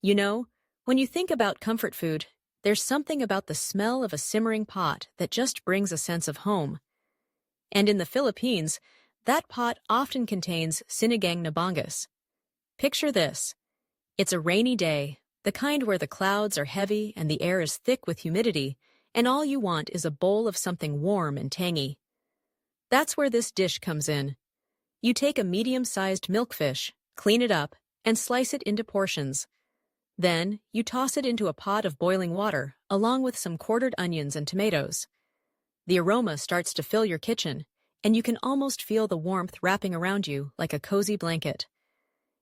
You know, when you think about comfort food, there's something about the smell of a simmering pot that just brings a sense of home. And in the Philippines, that pot often contains sinigang na Bangus. Picture this. It's a rainy day, the kind where the clouds are heavy and the air is thick with humidity, and all you want is a bowl of something warm and tangy. That's where this dish comes in. You take a medium-sized milkfish, clean it up, and slice it into portions. Then, you toss it into a pot of boiling water, along with some quartered onions and tomatoes. The aroma starts to fill your kitchen, and you can almost feel the warmth wrapping around you like a cozy blanket.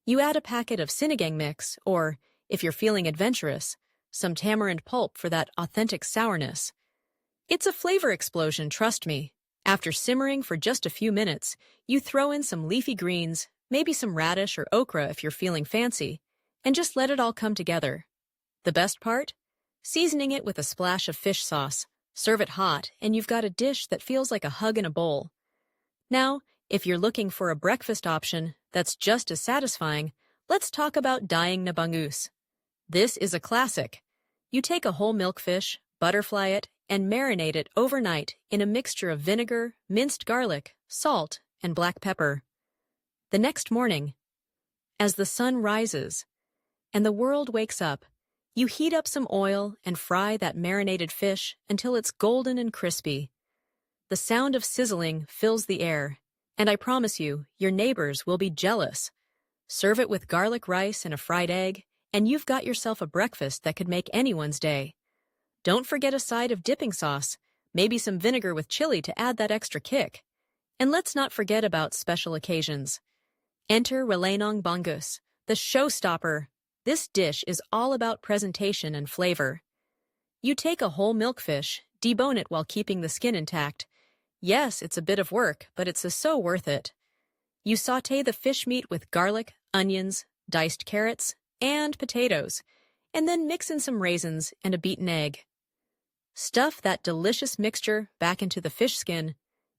You add a packet of sinigang mix, or, if you're feeling adventurous, some tamarind pulp for that authentic sourness. It's a flavor explosion, trust me. After simmering for just a few minutes, you throw in some leafy greens, maybe some radish or okra if you're feeling fancy, and just let it all come together. The best part? Seasoning it with a splash of fish sauce. Serve it hot, and you've got a dish that feels like a hug in a bowl. Now, if you're looking for a breakfast option that's just as satisfying, let's talk about dyeing na bangus. This is a classic. You take a whole milkfish, butterfly it, and marinate it overnight in a mixture of vinegar, minced garlic, salt, and black pepper. The next morning, as the sun rises and the world wakes up, you heat up some oil and fry that marinated fish until it's golden and crispy. The sound of sizzling fills the air, and I promise you, your neighbors will be jealous. Serve it with garlic rice and a fried egg, and you've got yourself a breakfast that could make anyone's day. Don't forget a side of dipping sauce, maybe some vinegar with chili to add that extra kick. And let's not forget about special occasions. Enter Relenong Bangus, the showstopper. This dish is all about presentation and flavor. You take a whole milkfish, debone it while keeping the skin intact. Yes, it's a bit of work, but it's so worth it. You sauté the fish meat with garlic, onions, diced carrots, and potatoes, and then mix in some raisins and a beaten egg. Stuff that delicious mixture back into the fish skin,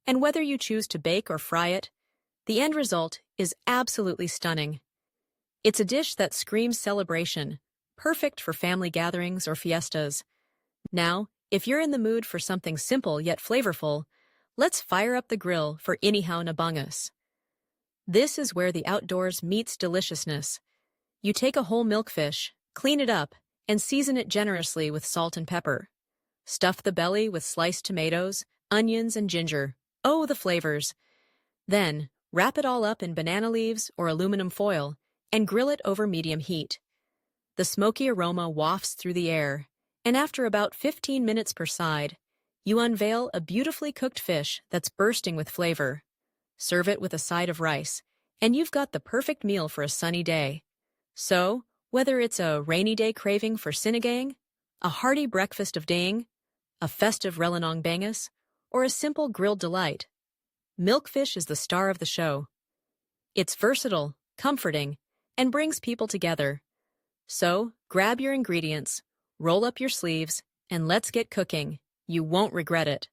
and whether you choose to bake or fry it, the end result is absolutely stunning. It's a dish that screams celebration, perfect for family gatherings or fiestas. Now, if you're in the mood for something simple yet flavorful, let's fire up the grill for inihaw na bangus. This is where the outdoors meets deliciousness. You take a whole milkfish, clean it up, and season it generously with salt and pepper. Stuff the belly with sliced tomatoes, onions, and ginger. Oh, the flavors! Then, wrap it all up in banana leaves or aluminum foil and grill it over medium heat. The smoky aroma wafts through the air, and after about 15 minutes per side, you unveil a beautifully cooked fish that's bursting with flavor. Serve it with a side of rice, and you've got the perfect meal for a sunny day. So, whether it's a rainy day craving for sinigang, a hearty breakfast of daing, a festive relenong bangus, or a simple grilled delight, milkfish is the star of the show. It's versatile, comforting, and brings people together. So, grab your ingredients, roll up your sleeves, and let's get cooking. You won't regret it.